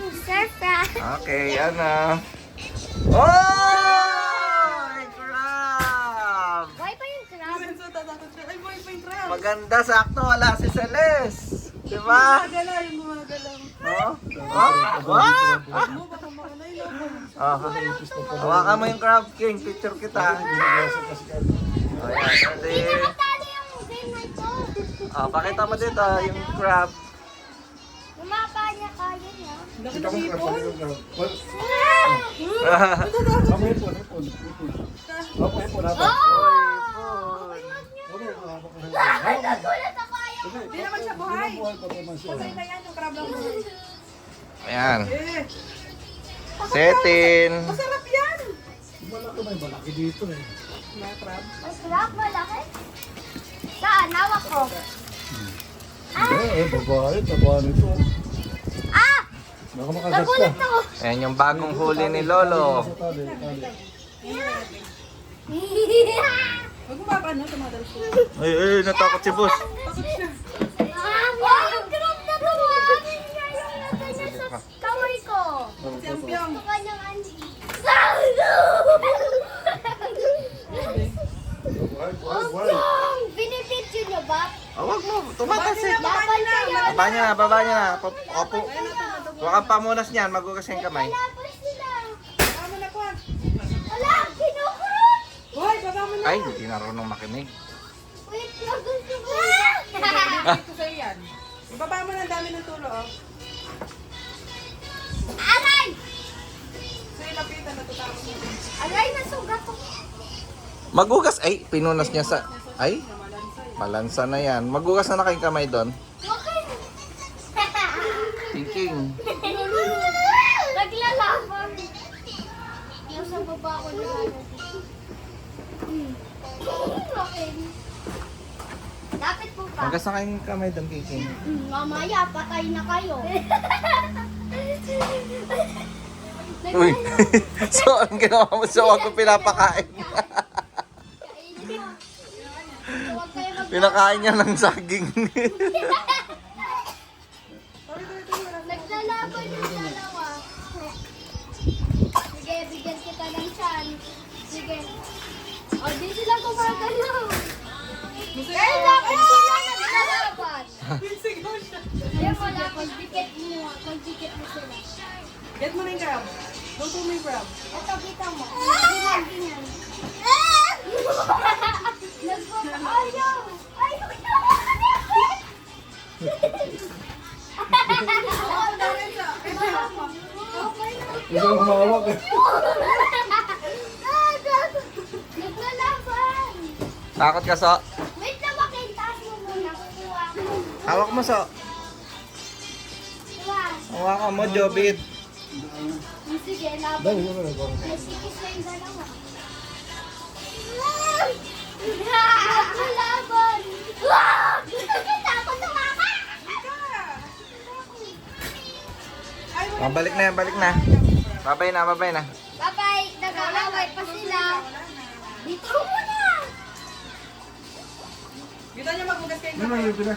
surprise. Okay, yan na. Oh! Crab! Buhay pa yung crab. So, tatakot siya. Ay, boy, pa yung crab. Maganda, sakto. Wala si Celeste. Diba? Gumagalaw, yung gumagalaw. Oh? Oh? Mo, baka makalay na. Oh. Hawakan mo yung Crab King. Picture kita. Oh, yan. Ready? Pinakatalo yung game na ito. Oh, pakita mo dito yung crab. Umapa niya kaya niya. Laki ng hipon. Nagulat ako ayaw. Hindi naman siya buhay. Patay na yan, yung crab lang. Ayan. Eh, Setin. masarap yan. Malaki dito eh. Na crab. Mas crab malaki. Saan? Hawak ko. Babae nito. Ah! Baka makagat ka. Nagulat ako. Ayan yung bagong huli ni Lolo. Tali. Huwag mo ba ano, tumadal siya. Ay, natakot si boss. Takot siya. Ah, yung crab na to. Hangin niya yung nata niya sa kamay ko. Si Ampiang. Sa kanyang anji. Binibidyo niyo ba? Awag mo, tumatasik. Laban kayo. Baba niya na, baba niya na. Opo. Huwag pamunas niyan, magugas yung kamay. Laban sila. Baba mo na, Kwan. Wala, kinukurot. Hoy, baba mo na. Ay, hindi narunong makinig. Wait, gusto ko. Dito sa'yo yan. Ibaba mo na, ang dami ng tulo, oh. Aray! Sa'yo lapitan, natutapos mo. Aray, nasugat ko. Magugas, ay, pinunas niya sa, ay, malansa na yan. Magugas na kayong kamay doon. Okay. Thinking. Naglalaban. Nasa baba ako na Okay. Dapat po pa. Magas na kayong kamay doon, Thinking. Mamaya, patay na kayo. Uy, so anong ginawa mo sa wag ko pinapakain? Huwag kayo mag- Pinakain niya ng saging. Naglalaban yung dalawa. Sige, bigyan kita ng chance. Sige. O, di sila gumagalaw. Eh, dapat sila naglalaban. Sigaw siya. Ayaw mo lang, magdikit mo. Magdikit mo sila. Get mo na yung crab. Luto mo yung crab. Ito, kita mo. Ganyan, ganyan. Ayaw! Ayaw! Ito ang humawak eh. Naglalaban! Takot ka, So. Wait na, makintas mo muna. Kukuha ko. Hawak mo, So. Diba? Hawakan mo, Jobit. Sige, laban. Dali, dali. Nasikis na yung dalawa. Naglalaban! Takot na mama! Ay, wala. Balik na yan, balik na. Babay na, babay na. Bye-bye! Nag-aaway pa sila. Dito muna! Dito niya magugas kayo Ano yung pina?